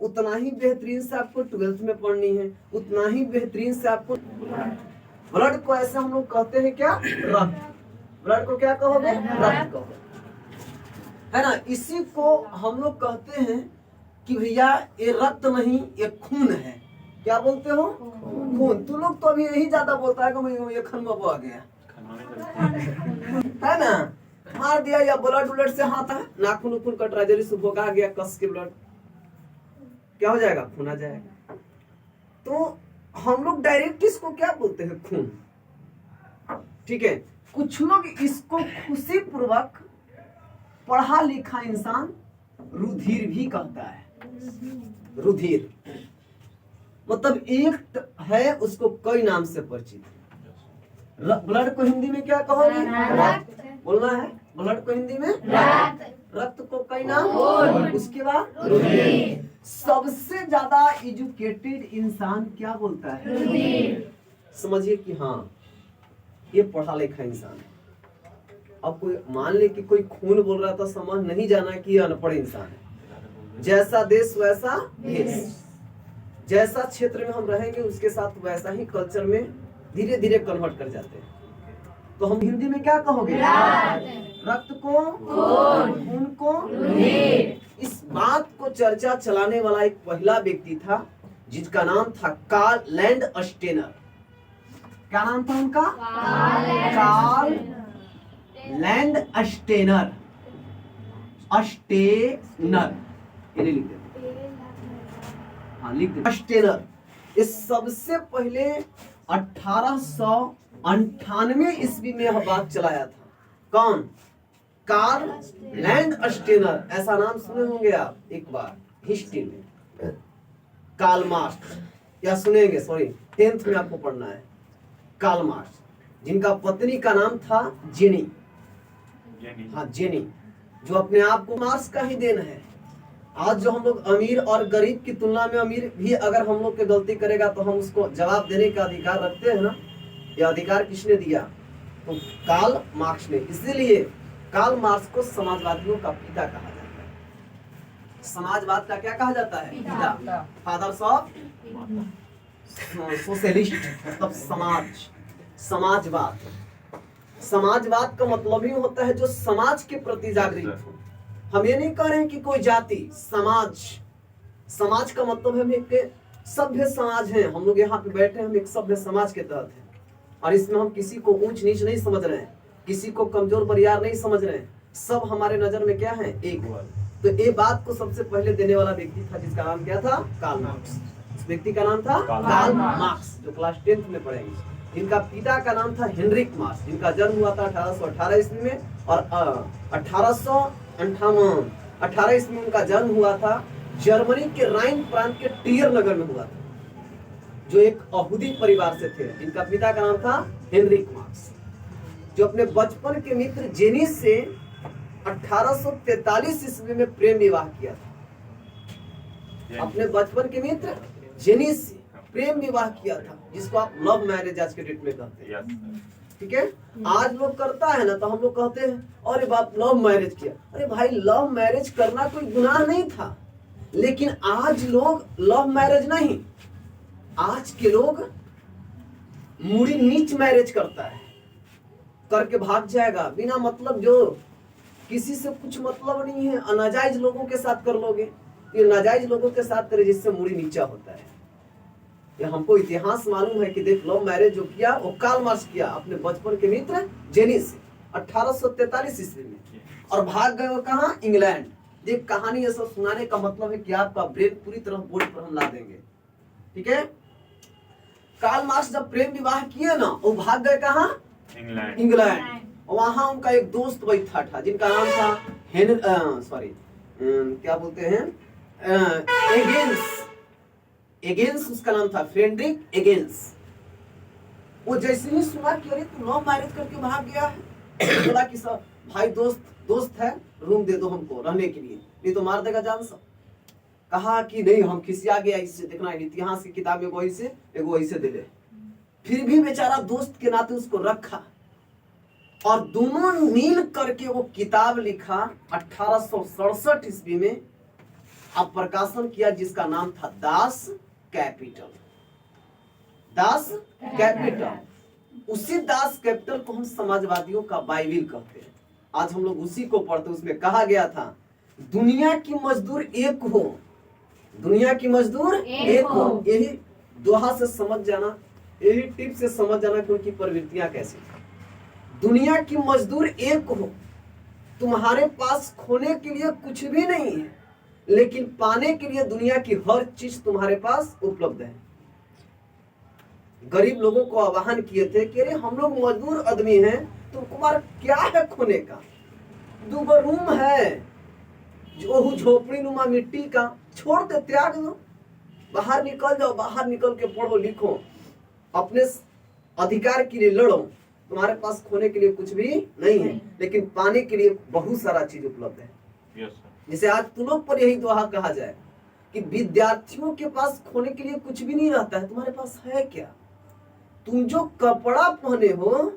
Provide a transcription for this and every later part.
उतना ही बेहतरीन से आपको 12th में पढ़नी है, उतना ही बेहतरीन से आपको ब्लड को ऐसे हम लोग कहते हैं क्या, रक्त। ब्लड को क्या कहोगे, रक्त कहोगे, है ना। इसी को हम लोग कहते हैं कि भैया ये रक्त नहीं ये खून है। क्या बोलते हो, खून। तू लोग तो अभी यही ज्यादा बोलता है कि ये खन में बह गया, है ना, मार दिया या ब्लड उलट से हाथ है, नाखून उखून कट रहा, जरी से भोगा गया कस के ब्लड, क्या हो जाएगा, खून आ जाएगा। तो हम लोग डायरेक्ट इसको क्या बोलते हैं, खून। ठीक है, कुछ लोग इसको खुशी पूर्वक पढ़ा लिखा इंसान रुधिर भी कहता है। रुधिर मतलब एक है, उसको कई नाम से परिचित है। ब्लड को हिंदी में क्या कहोगे, बोलना है, ब्लड को हिंदी में रक्त को कई नाम, उसके बाद रुधिर। सबसे ज्यादा एजुकेटेड इंसान क्या बोलता है, समझिए कि हाँ ये पढ़ा लिखा इंसान है। अब कोई मान ले कि कोई खून बोल रहा था, समझ नहीं जाना कि ये अनपढ़ इंसान है। जैसा देश वैसा भेष, जैसा क्षेत्र में हम रहेंगे उसके साथ वैसा ही कल्चर में धीरे धीरे कन्वर्ट कर जाते हैं। तो हम हिंदी में क्या कहोगे, रक्त को खून को रुधिर। इस बात को चर्चा चलाने वाला एक पहला व्यक्ति था जिसका नाम था कार्ल लैंडस्टेनर। क्या नाम था उनका, कार्ल लैंडस्टेनर। अस्टेनर ये लिख देते, हाँ लिख देते, अस्टेनर। इस सबसे पहले 1898 ईस्वी में यह बात चलाया था। कौन, कार्ल लैंडस्टेनर। ऐसा नाम सुने होंगे आप एक बार हिस्ट्री में, कार्ल मार्क्स, या सुनेंगे, सॉरी 10th में आपको पढ़ना है। कार्ल मार्क्स, जिनका पत्नी का नाम था जेनी, हाँ जेनी, जो अपने आप को मार्क्स का ही देन है। आज जो हम लोग अमीर और गरीब की तुलना में अमीर भी अगर हम लोग की गलती करेगा तो हम उसको जवाब देने का अधिकार रखते हैं ना। यह अधिकार किसने दिया, तो कार्ल मार्क्स ने। इसीलिए कार्ल मार्क्स को समाजवादियों का पिता कहा जाता है। समाजवाद का क्या कहा जाता है, पिता, फादर्स ऑफ सोशलिस्ट, मतलब समाज, समाजवाद। समाजवाद का मतलब ही होता है जो समाज के प्रति जागृत हो। हम ये नहीं कह रहे हैं कि कोई जाति, समाज। समाज का मतलब हम एक सभ्य समाज है, हम लोग यहाँ पे बैठे, हम एक सभ्य समाज के तहत हैं और इसमें हम किसी को ऊंच नीच नहीं समझ रहे हैं, किसी को कमजोर बरियार नहीं समझ रहे हैं, सब हमारे नजर में क्या है, एक। तो ये बात को सबसे पहले देने वाला व्यक्ति था जिसका नाम क्या था, कार्ल मार्क्स। इस व्यक्ति का नाम था कार्ल मार्क्स, जो क्लास 10th में पढ़ेंगे। इनका पिता का नाम था हेनरिक मार्क्स, जिनका जन्म हुआ था 1818 ईस्वी में, और 1858 ईस्वी में उनका जन्म हुआ था। जर्मनी के राइन प्रांत के टियर नगर में हुआ था, जो एक यहूदी परिवार से थे। इनका पिता का नाम था हेनरिक मार्क्स, जो अपने बचपन के मित्र जेनी से 1843 ईस्वी में प्रेम विवाह किया था। अपने बचपन के मित्र जेनी से प्रेम विवाह किया था, जिसको आप लव मैरिज आज के डेट में कहते हैं। ठीक है, आज लोग करता है ना तो हम लोग कहते हैं अरे बाप लव मैरिज किया। अरे भाई, लव मैरिज करना कोई गुनाह नहीं था, लेकिन आज लोग लव मैरिज नहीं, आज के लोग मुड़ी नीच मैरिज करता है, करके भाग जाएगा बिना मतलब, जो किसी से कुछ मतलब नहीं है, अनाजायज लोगों के साथ कर लोगे, ये नाजायज लोगों के साथ करे जिससे मुड़ी नीचा होता है। ये हमको इतिहास मालूम है कि देख, लव मैरिज जो किया वो कार्ल मार्क्स किया अपने बचपन के मित्र जेनी से 1843 ईस्वी में, और भाग गए वो कहाँ, इंग्लैंड। देख, कहानी ये सब सुनाने का मतलब है कि आपका ब्रेन पूरी तरह बोर्ड पर हम ला देंगे। ठीक है, कार्ल मार्क्स जब प्रेम विवाह किए ना, वो भाग गए कहाँ, इंग्लैंड। वहां उनका एक दोस्त बैठा था जिनका नाम था क्या बोलते हैं, एगेंस उसका नाम था, फ्रेडरिक एगेंस। वो जैसे ही सुना कि अरे तू लव मैरिज करके भाग गया है, बोला कि सब भाई दोस्त है, रूम दे दो हमको रहने के लिए, नहीं तो मार देगा जान सब। कहा कि नहीं, हम खिसिया गया, इससे देखना इतिहास की किताब में वही से एगो ऐसे दे दे। फिर भी बेचारा दोस्त के नाते उसको रखा, और दोनों मिल करके वो किताब लिखा 1867 ईस्वी में, अब प्रकाशन किया जिसका नाम था दास कैपिटल। दास कैपिटल, उसी दास कैपिटल को हम समाजवादियों का बाइबिल कहते हैं। आज हम लोग उसी को पढ़ते। उसमें कहा गया था दुनिया की मजदूर एक हो, दुनिया की मजदूर एक हो। यही दोहा से समझ जाना, यही टिप से समझ जाना कि उनकी प्रवृत्तियां कैसी। दुनिया की मजदूर एक हो, तुम्हारे पास खोने के लिए कुछ भी नहीं है, लेकिन पाने के लिए दुनिया की हर चीज तुम्हारे पास उपलब्ध है। गरीब लोगों को आह्वान किए थे कि अरे हम लोग मजदूर आदमी हैं, तुम्हारा क्या है खोने का? 2 रूम है, जो झोपड़ी नुमा मिट्टी का, छोड़ दे, त्याग दो, बाहर निकल जाओ, बाहर निकल के पढ़ो लिखो, अपने अधिकार के लिए लड़ो। तुम्हारे पास खोने के लिए कुछ भी नहीं है, लेकिन पाने के लिए बहुत सारा चीज उपलब्ध है। जैसे आज तुम लोग पर यही दोहा कहा जाए कि विद्यार्थियों के पास खोने के लिए कुछ भी नहीं रहता है, तुम्हारे पास है क्या? तुम जो कपड़ा पहने हो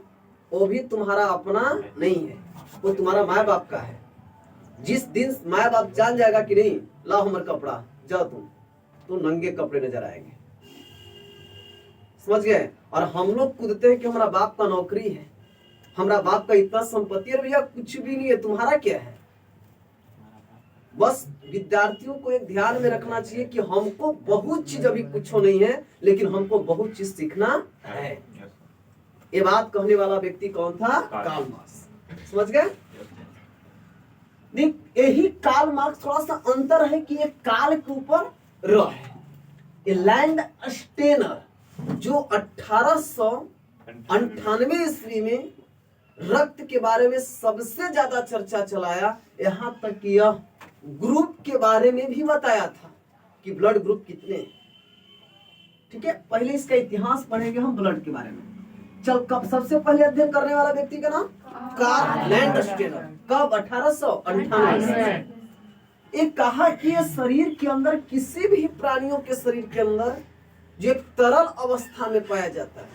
वो भी तुम्हारा अपना नहीं है, वो तुम्हारा माँ बाप का है। जिस दिन माँ बाप जान जाएगा कि नहीं, लाओ हमारा कपड़ा, जाओ तुम, तो नंगे कपड़े नजर आएंगे। समझ गए? और हम लोग कूदते हैं कि हमारा बाप का नौकरी है, हमारा बाप का इतना संपत्ति है। भैया कुछ भी नहीं है, तुम्हारा क्या है? बस विद्यार्थियों को एक ध्यान में रखना चाहिए कि हमको बहुत चीज अभी कुछ नहीं है, लेकिन हमको बहुत चीज सीखना है। ये बात कहने वाला व्यक्ति कौन था? Karl Marx. समझ गए? यही कार्ल मार्क्स, थोड़ा सा अंतर है कि ये काल के ऊपर र है। ये लैंड स्टेनर जो 1898 ईस्वी में रक्त के बारे में सबसे ज्यादा चर्चा चलाया, यहाँ तक कि यह ग्रुप के बारे में भी बताया था कि ब्लड ग्रुप कितने हैं। ठीक है, पहले इसका इतिहास पढ़ेंगे हम ब्लड के बारे में। चल, कब सबसे पहले अध्ययन करने वाला व्यक्ति का नाम? Karl Landsteiner. कब? 1898। एक कहा कि ये शरीर के अंदर, किसी भी प्राणियों के शरीर के अंदर जो एक तरल अवस्था में पाया जाता है,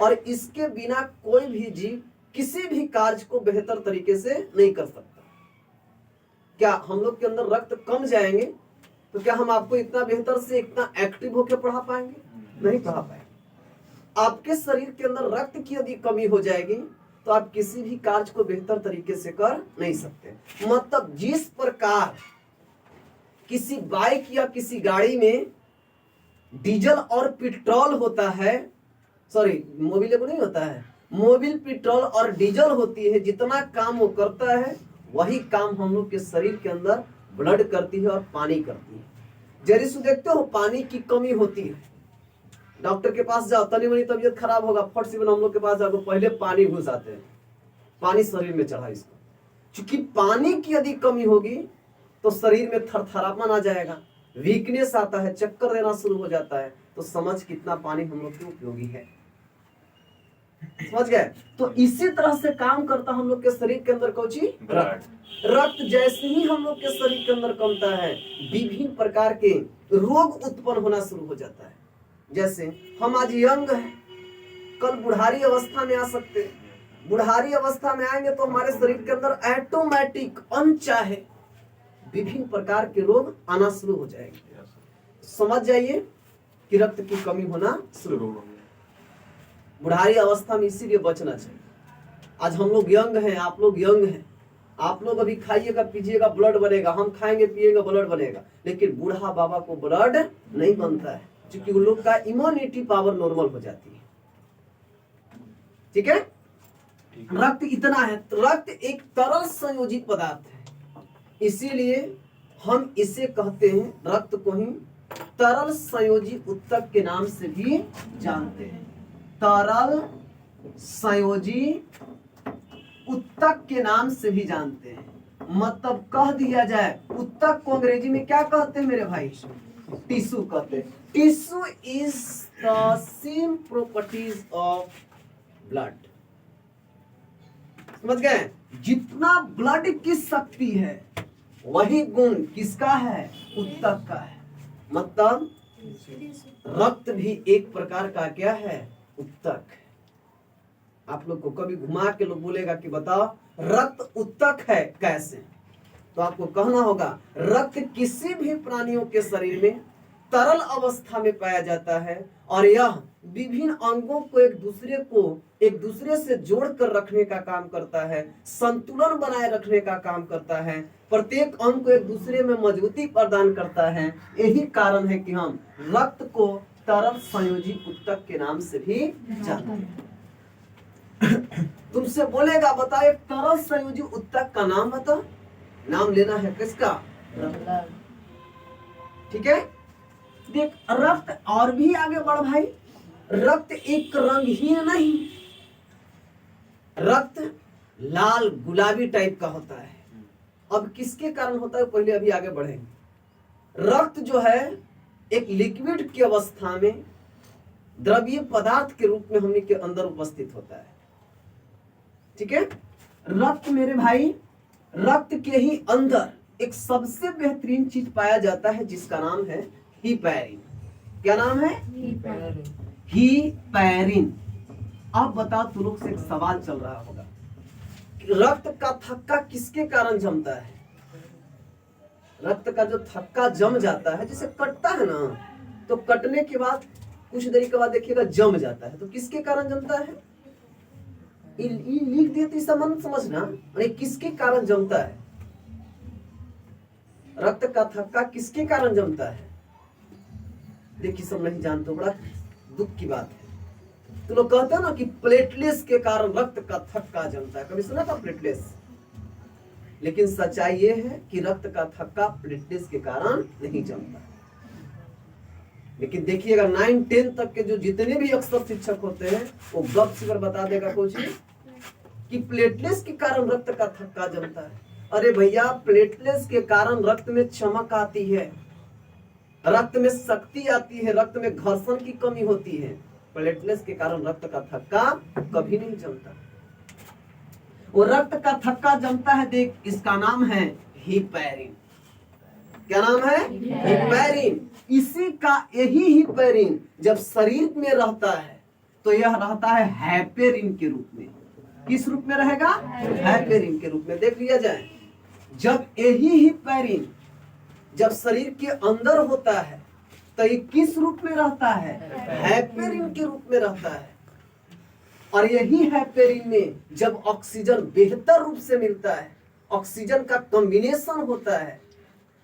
और इसके बिना कोई भी जीव किसी भी कार्य को बेहतर तरीके से नहीं कर सकता। क्या हम लोग के अंदर रक्त कम जाएंगे तो क्या हम आपको इतना बेहतर से, इतना एक्टिव होकर पढ़ा पाएंगे? नहीं पढ़ा पाएंगे। आपके शरीर के अंदर रक्त की यदि कमी हो जाएगी तो आप किसी भी कार्य को बेहतर तरीके से कर नहीं सकते। मतलब जिस प्रकार किसी बाइक या किसी गाड़ी में डीजल और पेट्रोल होता है, सॉरी मोबिल को नहीं होता है, मोबिल, पेट्रोल और डीजल होती है, जितना काम वो करता है वही काम हम लोग के शरीर के अंदर ब्लड करती है और पानी करती है। जरिसु देखते हो, पानी की कमी होती है, डॉक्टर के पास जाओ, तनी मनी तबीयत खराब होगा, फट से हम लोग के पास जाओ, पहले पानी घुस आते हैं, पानी शरीर में चढ़ा इसको। क्योंकि पानी की यदि कमी होगी तो शरीर में थरथरापन आ जाएगा, वीकनेस आता है, चक्कर देना शुरू हो जाता है। तो समझ कितना पानी हम लोग के उपयोगी है। समझ गए? तो इसी तरह से काम करता हम लोग के शरीर के अंदर कौची? रक्त। रक्त जैसे ही हम लोग के शरीर के अंदर कमता है, विभिन्न प्रकार के रोग उत्पन्न होना शुरू हो जाता है। जैसे हम आज यंग हैं, कल बुढ़ारी अवस्था में आ सकते हैं। बुढ़ारी अवस्था में आएंगे तो हमारे शरीर के अंदर ऑटोमेटिक अनचाहे विभिन्न प्रकार के रोग आना शुरू हो जाएंगे। समझ जाइए कि रक्त की कमी होना शुरू हो गई। बुढ़ारी अवस्था में इसीलिए बचना चाहिए। आज हम लोग यंग हैं, आप लोग यंग हैं, आप लोग अभी खाइएगा पीजिएगा ब्लड बनेगा, हम खाएंगे पिएगा ब्लड बनेगा, लेकिन बूढ़ा बाबा को ब्लड नहीं बनता है, क्योंकि उन लोग का इम्यूनिटी पावर नॉर्मल हो जाती है। ठीक है? रक्त इतना है, रक्त एक तरल संयोजित पदार्थ है, इसीलिए हम इसे कहते हैं, रक्त को ही तरल संयोजी उत्तक के नाम से भी जानते हैं। तरल संयोजी उत्तक के नाम से भी जानते हैं। मतलब कह दिया जाए, उत्तक को अंग्रेजी में क्या कहते हैं मेरे भाई? टिश्यू कहते हैं। Tissue is the same properties of blood. समझ गए? जितना ब्लड की शक्ति है वही गुण किसका है? उत्तक का है। मतलब रक्त भी एक प्रकार का क्या है? उत्तक। आप लोग को कभी घुमा के लोग बोलेगा कि बताओ रक्त उत्तक है कैसे, तो आपको कहना होगा रक्त किसी भी प्राणियों के शरीर में तरल अवस्था में पाया जाता है और यह विभिन्न अंगों को एक दूसरे से जोड़कर रखने का काम करता है, संतुलन बनाए रखने का काम करता है, प्रत्येक अंग को एक दूसरे में मजबूती प्रदान करता है। यही कारण है कि हम रक्त को तरल संयोजी ऊतक के नाम से भी जानते हैं। तुमसे बोलेगा बताओ एक तरल संयोजी ऊतक का नाम बताओ। नाम लेना है किसका? ठीक है। देख रक्त और भी आगे बढ़ भाई। रक्त एक रंगहीन नहीं, रक्त लाल गुलाबी टाइप का होता है। अब किसके कारण होता है पहले अभी आगे बढ़ेंगे। रक्त जो है एक लिक्विड की अवस्था में द्रव्य पदार्थ के रूप में हमने के अंदर उपस्थित होता है। ठीक है। रक्त मेरे भाई, रक्त के ही अंदर एक सबसे बेहतरीन चीज पाया जाता है जिसका नाम है हीपैरिन। क्या नाम है? हीपैरिन। अब बताओ तुम लोग से एक सवाल चल रहा होगा, रक्त का थक्का किसके कारण जमता है? रक्त का जो थक्का जम जाता है, जैसे कटता है ना, तो कटने के बाद कुछ देरी के बाद देखिएगा जम जाता है, तो किसके कारण जमता है? लिख दिए तो इसका मन समझना, अरे किसके कारण जमता है? रक्त का थक्का किसके कारण जमता है? देखिए सब नहीं जानते, बड़ा दुख की बात है। तो लोग कहते हैं ना कि प्लेटलेट्स के कारण रक्त का थक्का जमता है। कभी सुना था प्लेटलेट्स? लेकिन सच्चाई ये है कि रक्त का थक्का प्लेटलेट्स के कारण नहीं जमता। लेकिन देखिएगा 9-10 तक के जो जितने भी अक्सर शिक्षक होते हैं वो गप सिगर बता देगा कुछ कि प्लेटलेट्स के कारण रक्त का थक्का जमता है। अरे भैया, प्लेटलेट्स के कारण रक्त में चमक आती है, रक्त में शक्ति आती है, रक्त में घर्षण की कमी होती है। प्लेटलेट्स के कारण रक्त का थक्का कभी नहीं जमता। वो रक्त का थक्का जमता है, देख इसका नाम है हीपैरिन। क्या नाम है? हीपैरिन। इसी का यही हीपैरिन जब शरीर में रहता है तो यह रहता है हैपेरिन के रूप में। किस रूप में रहेगा? हैपेरिन के रूप में। देख लिया जाए, जब यही हीपैरिन जब शरीर के अंदर होता है तो ये किस रूप में रहता है? हैपेरिन के रूप में रहता है। और यही हैपेरिन में जब ऑक्सीजन बेहतर रूप से मिलता है, ऑक्सीजन का कॉम्बिनेशन होता है,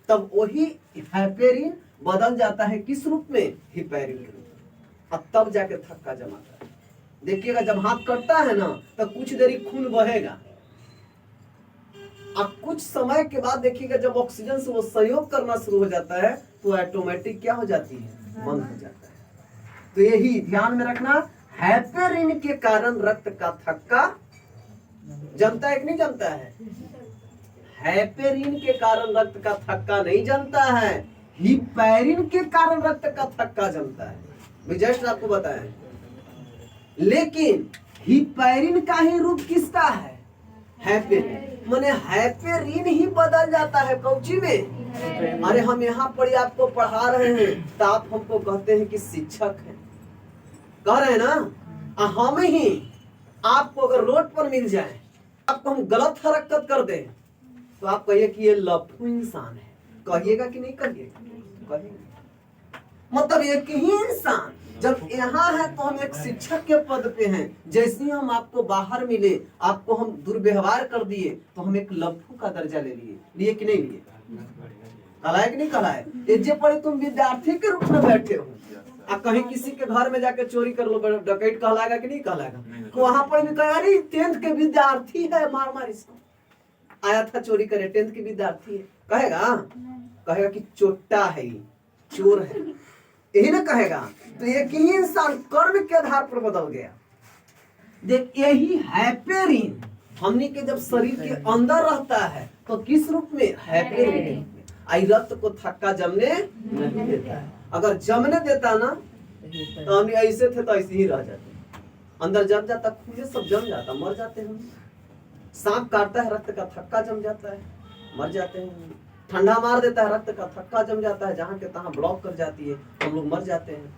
तब वही हैपेरिन बदल जाता है किस रूप में? हीपैरिन के रूप में। अब तब जाके थक्का जमाता है। देखिएगा जब हाथ कटता है ना तो कुछ देरी खून बहेगा, अब कुछ समय के बाद देखिएगा जब ऑक्सीजन से वो सहयोग करना शुरू हो जाता है तो ऑटोमेटिक क्या हो जाती है? बंद हो जाता है। तो यही ध्यान में रखना, हैपेरिन के कारण रक्त का थक्का जमता है कि नहीं जमता है? हैपेरिन के कारण रक्त का थक्का नहीं जमता है, हीपैरिन के कारण रक्त का थक्का जमता है। जस्ट आपको बताएं। लेकिन हीपैरिन का ही रूप किसका है? हैपेरिन। माने हैपेरिन ही बदल जाता है कौची में? अरे हम यहाँ पर आपको पढ़ा रहे हैं तो आप हमको कहते हैं कि शिक्षक हैं, कह रहे हैं ना। हम ही आपको अगर रोड पर मिल जाए, आपको हम गलत हरकत कर दें तो आप कहिए कि ये लफू इंसान है। कहिएगा कि नहीं कहिएगा? कहिएगा। मतलब एक ही इंसान जब यहाँ है तो हम एक शिक्षक के पद पे हैं, जैसे ही हम आपको बाहर मिले, आपको हम दुर्व्यवहार कर दिए तो हम एक लफू का दर्जा ले लिए कि नहीं लिए? कहलाए कि नहीं कहलाए? इज्जत पड़े तुम विद्यार्थी के रूप में बैठे हो, आप कहीं किसी के घर में जाके चोरी कर लो, डकैत कहलाएगा कि नहीं कहलाएगा? तो वहां पर भी कहा अरे 10th के विद्यार्थी है, मार मार इसको, आया था चोरी करे, 10th के विद्यार्थी है। कहेगा? कहेगा कि चोट्टा है, चोर है, यही ना कहेगा। तो एक ही इंसान कर्म के आधार पर बदल गया। देख यही हैपेरिन हमने के जब शरीर के अंदर रहता है तो किस रूप में? हैपेरिन के रूप में। आई रक्त को थक्का जमने नहीं देता है। अगर जमने देता ना तो हम ऐसे थे तो ऐसे ही रह जाते, अंदर जम जाता, खून सब जम जाता, मर जाते हम। सांप काटता है, रक्त का थक्का जम जाता है, मर जाते हैं। ठंडा मार देता है, रक्त का थक्का जम जाता है, जहां के तहां ब्लॉक कर जाती है, हम लोग मर जाते हैं।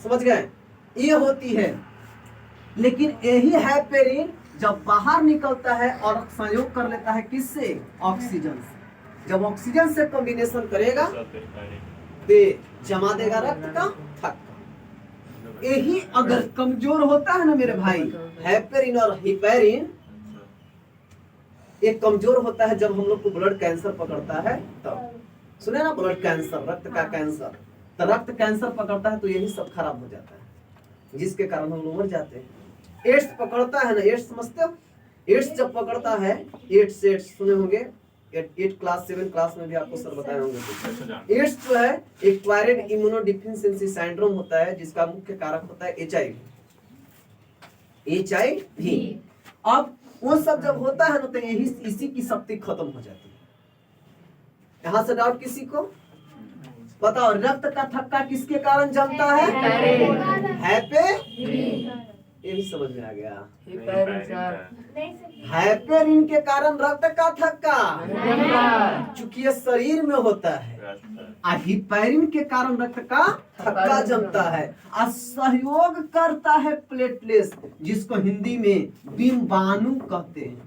समझ गए? ये होती है लेकिन यही हेपेरिन जब बाहर निकलता है और संयोग कर लेता है किससे? ऑक्सीजन से। जब ऑक्सीजन से कॉम्बिनेशन करेगा तो जमा देगा रक्त का थक्का। यही अगर कमजोर होता है ना मेरे भाई, हेपेरिन और हिपेरिन, ये कमजोर होता है जब हम लोग को ब्लड कैंसर पकड़ता है तब। सुने ना, ब्लड कैंसर, रक्त का कैंसर, तो रक्त कैंसर पकड़ता है तो यही सब खराब हो जाता है, जिसके कारण हम लोग मर जाते हैं। एड्स पकड़ता है ना, एड्स समझते हो? एड्स जब पकड़ता है, एड्स सुने होंगे, 8 क्लास 7 क्लास में भी आपको सर बताए होंगे। एड्स जो है एक्वायर्ड इम्यूनोडेफिशिएंसी सिंड्रोम होता है, जिसका मुख्य कारक होता है HIV। अब वो सब जब होता है ना तो यही इसी की शक्ति खत्म हो जाती है। यहाँ से डाउट किसी को? बताओ, रक्त का थक्का किसके कारण जमता है? ये भी समझ में आ गया। हाइपेरिन के कारण रक्त का थक्का, चूंकि ये शरीर में होता है, हिपेरिन के कारण रक्त का थक्का जमता है। असहयोग करता है प्लेटलेट्स, जिसको हिंदी में बिंबाणु कहते हैं।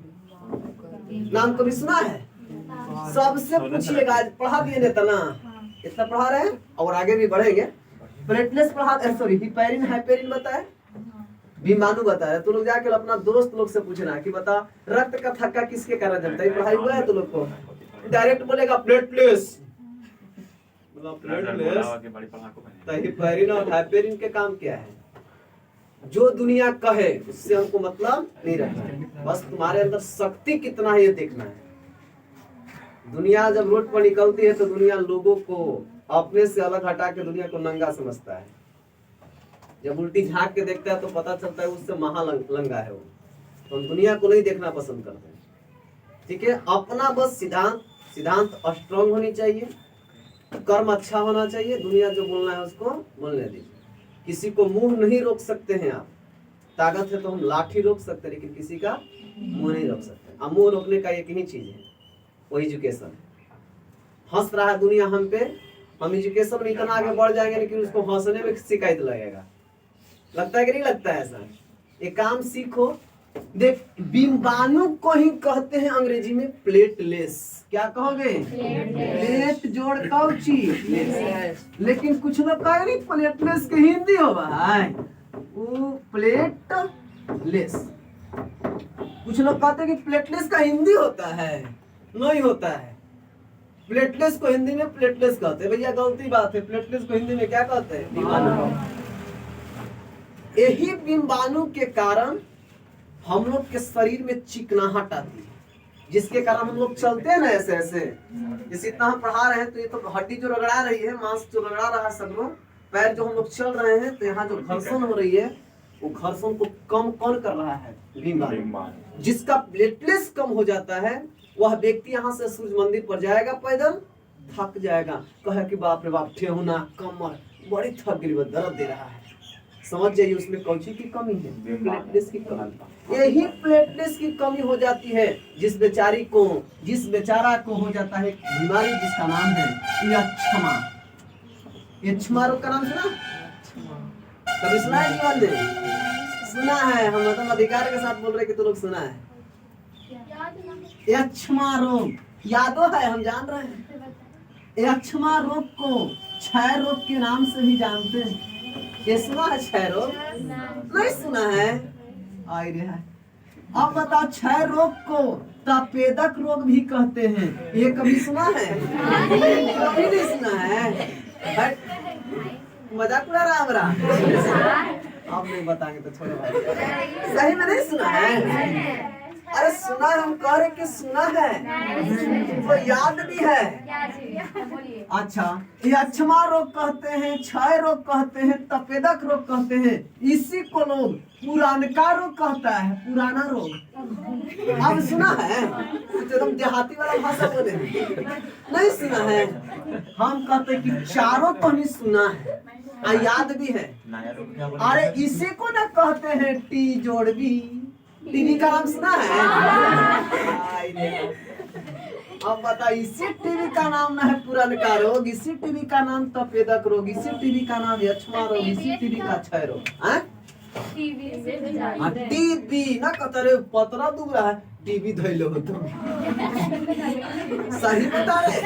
नाम कभी सुना है? सबसे पूछिएगा, आज पढ़ा दिए नेता ना, इतना पढ़ा रहे हैं और आगे भी बढ़ेंगे। प्लेटलेट्स पढ़ा, सॉरी हिपेरिन हाइपेरिन बताए, बिंबाणु बताया। तो लोग जाके अपना दोस्त लोग से पूछना कि बता रक्त का थक्का किसके कारण जमता है। पढ़ाई हुआ है तो लोग को डायरेक्ट बोलेगा प्लेटलेट्स, तो हिपेरिन और हाइपेरिन के काम क्या है? जो दुनिया कहे उससे हमको मतलब नहीं रखना, बस तुम्हारे अंदर शक्ति कितना है ये देखना है। दुनिया जब रोड पर निकलती है तो दुनिया लोगों को अपने से अलग हटा के दुनिया को नंगा समझता है। जब उल्टी झांक के देखता है तो पता चलता है उससे महालंगा है वो। तो हम दुनिया को नहीं देखना पसंद करते हैं, ठीक है? अपना बस सिद्धांत स्ट्रांग होनी चाहिए, कर्म अच्छा होना चाहिए, दुनिया जो बोलना है उसको बोलने दीजिए। किसी को मुंह नहीं रोक सकते हैं आप, ताकत है तो हम लाठी रोक सकते हैं, लेकिन किसी का मुंह नहीं रोक सकते। अब मुंह रोकने का एक ही चीज है, वो एजुकेशन है। हंस रहा है दुनिया हम पे, हम एजुकेशन में इतना आगे बढ़ जाएंगे लेकिन उसको हंसने में शिकायत लगेगा। लगता है कि नहीं लगता है ऐसा? एक काम सीखो। देख, बिंबाणु को ही कहते हैं अंग्रेजी में प्लेटलेट्स। क्या कहोगे? प्लेट जोड़ कौची, लेकिन कुछ लोग कहे नहीं प्लेटलेट्स के हिंदी हो भाई, वो प्लेटलेट्स। कुछ लोग कहते हैं कि प्लेटलेट्स का हिंदी होता है, नहीं होता है। प्लेटलेट्स को हिंदी में प्लेटलेट्स कहते हैं। भैया गलती बात है, प्लेटलेट्स को हिंदी में क्या कहते हैं? बिंबाणु। यही बिंबाणु के कारण हम लोग के शरीर में चिकनाहट आती है, जिसके कारण हम लोग चलते हैं ना ऐसे ऐसे। जैसे इतना हम पढ़ा रहे हैं तो ये तो हड्डी जो रगड़ा रही है, मांस जो रगड़ा रहा है सब लोग, पैर जो हम लोग चल रहे हैं तो यहाँ जो घर्षण हो रही है वो घर्षण को कम कौन कर रहा है? बिंबाणु। जिसका प्लेटलेट्स कम हो जाता है वह व्यक्ति यहाँ से सूर्य मंदिर पर जाएगा, पैदल थक जाएगा, कहे कि बाप रे बाप, ठेहुना कमर बड़ी थक गई, दर्द दे रहा है। समझ जाइए उसमें कौची की कमी है? प्लेटलेट्स की कमी। यही प्लेटलेट्स की कमी हो जाती है जिस बेचारा को हो जाता है बीमारी जिसका नाम है यक्ष्मा। यक्ष्मा रोग का नाम सुना? कभी सुना है जीवन में? सुना है, हम मतलब अधिकार के साथ बोल रहे कि तो लोग सुना है। यक्ष्मा रोग यादो है, हम जान रहे हैं। यक्ष्मा रोग को क्षय रोग के नाम से भी जानते हैं। ये सुना है क्षय रोग? नहीं सुना है? आई रे है। अब बताओ, क्षय रोग को तपेदक रोग भी कहते हैं, ये कभी सुना है? कभी नहीं सुना है। मजाक उड़ा रहा हमारा? आप नहीं बताएंगे तो छोड़ो भाई, सही में नहीं सुना है? अरे सुना है, हम कह रहे कि सुना है, वो याद भी है। अच्छा, यक्ष्मा रोग कहते हैं, क्षय रोग कहते हैं, तपेदक रोग कहते हैं। इसी को लोग पुरानका रोग कहता है, पुराना रोग। अब सुना है? एकदम देहाती वाला भाषा बोले, नहीं सुना है? हम कहते हैं कि चारों को नहीं सुना है, याद भी है। अरे इसी को ना कहते हैं टी जोड़ भी। टीवी का नाम सुना है? अब बता, इसी टीवी का नाम ना है पुरानका रोग, इसी टीवी का नाम तपेदक रोग, इसी टीवी का नाम यक्ष्मा रोग, इसी टीवी का क्षय रोग। टीबी ना कतरे पतला दुबला है, टीबी धैलो हो तुम। सही बता रहे।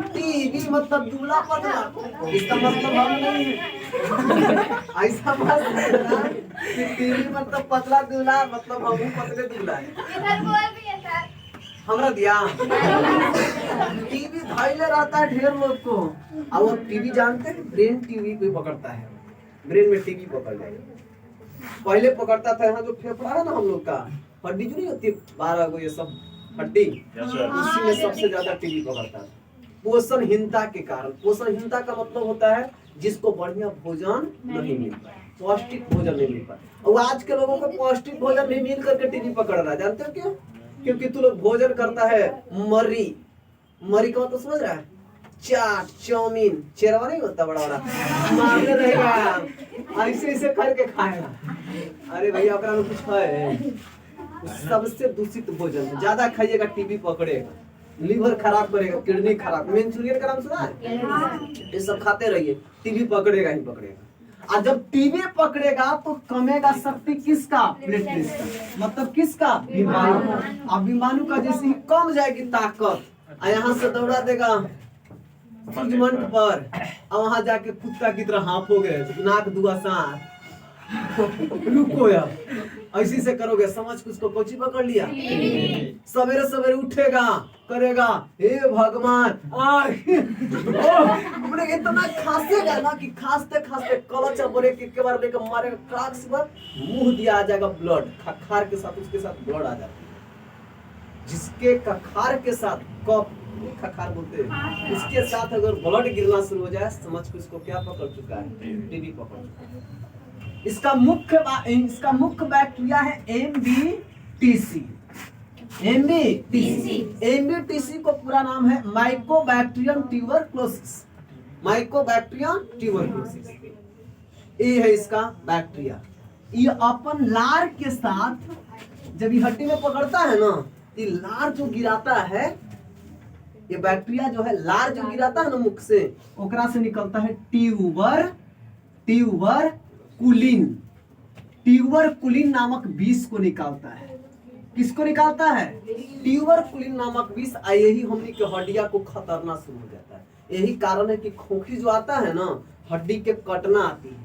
टीबी मतलब दुबला पतला, इसका मतलब हम नहीं ऐसा बात नहीं है ना कि टीबी मतलब पतला दुबला, मतलब हम पतले दुबला है। हमरा दिया टीबी धैले रहता है ढेर लोग को। और वो टीबी जानते हैं, ब्रेन टीबी को पकड़ता है, ब्रेन में टीबी पकड़ जाएगा। पहले पकड़ता था यहाँ जो फेफड़ा है ना हम लोग का, हड्डी जो नहीं होती 12 को ये सब हड्डी, उसी में सबसे ज्यादा टीबी पकड़ता है। पोषणहीनता के कारण, पोषणहीनता का मतलब होता है जिसको बढ़िया भोजन नहीं मिल पाए, पौष्टिक भोजन नहीं मिल पाए। और आज के लोगों को पौष्टिक भोजन नहीं मिल करके टीबी पकड़ रहा है, जानते हो क्यों? क्योंकि तू लोग भोजन करता है मरी, मरी का मतलब समझ रहा है? चाट, चाउमीन, चेरवा नहीं होता बड़ा बड़ा, मांगने रहेगा, ऐसे ऐसे करके खाएगा। अरे भैया अपना में कुछ है, सबसे दूषित भोजन, ज्यादा खाइएगा टीबी पकड़ेगा, लीवर खराब करेगा, किडनी खराब, मेंचुरियन का नाम सुना है? ये सब खाते रहिए, टीबी पकड़ेगा ही पकड़ेगा। और जब टीबी पकड़ेगा तो कमेगा शक्ति किसका? प्लेटलेट्स का, मतलब किसका? बीमारी। अब बीमारी का जैसे ही कम जाएगी ताकत, यहाँ से दौड़ा देगा सूर्यमंड पर, और वहां जाके कुत्ता की तरह हांफोगे, नाक दुआ सांस। रुको यार, ऐसी से करोगे समझ कुछ को कोची पकड़ लिया। सवेरे सवेरे उठेगा, करेगा हे भगवान, हमने इतना खांसेगा ना कि खांसते खांसते कलचा बोले के बार लेकर मारेगा, क्राक से मुंह दिया आ जाएगा ब्लड, खखार के साथ, उसके साथ ब्लड आ जाता है। जिसके कखार के साथ, कफ खखार बोलते हैं, उसके साथ अगर ब्लड गिरना शुरू हो जाए, समझ को इसको क्या पकड़ चुका है? टीबी पकड़ चुका है। इसका मुख्य बैक्टीरिया है एमबीटीसी। एमबीटीसी को पूरा नाम है माइकोबैक्टीरियम ट्यूबरक्लोसिस। माइकोबैक्टीरियम ट्यूबरक्लोसिस ये है इसका बैक्टीरिया। ये अपन लार के साथ जब ये हड्डी में पकड़ता है ना, ये लार जो गिराता है, ये बैक्टीरिया जो है लार जो गिराता है ना मुख से, ओकरा से निकलता है ट्यूबरकुलिन नामक विष को निकालता है। किसको निकालता है? ट्यूबरकुलिन नामक विष। यही हमनी के हड्डिया को खतरना शुरू हो जाता है। यही कारण है कि खोखी जो आता है ना, हड्डी के कटना आती है।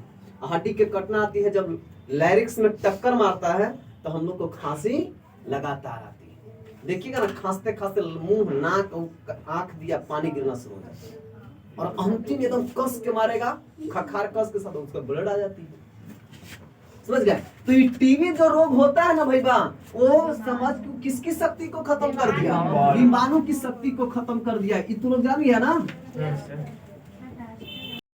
हड्डी के कटना आती है जब लैरिक्स में टक्कर मारता है तो हम लोग को खांसी लगातार आती है। देखिएगा ना, खांसते खांसते मुंह, नाक, आंख दिया पानी गिरना शुरू हो जाता है, और अंतिम एकदम कस के मारेगा, खखार कस के साथ उसका ब्लड आ जाती है। समझ गए? तो ये टीबी जो रोग होता है ना भैया, वो समझ किसकी शक्ति को खत्म कर दिया? बीमाणु की शक्ति को खत्म कर दिया। ये तुम लोग जान गया ना?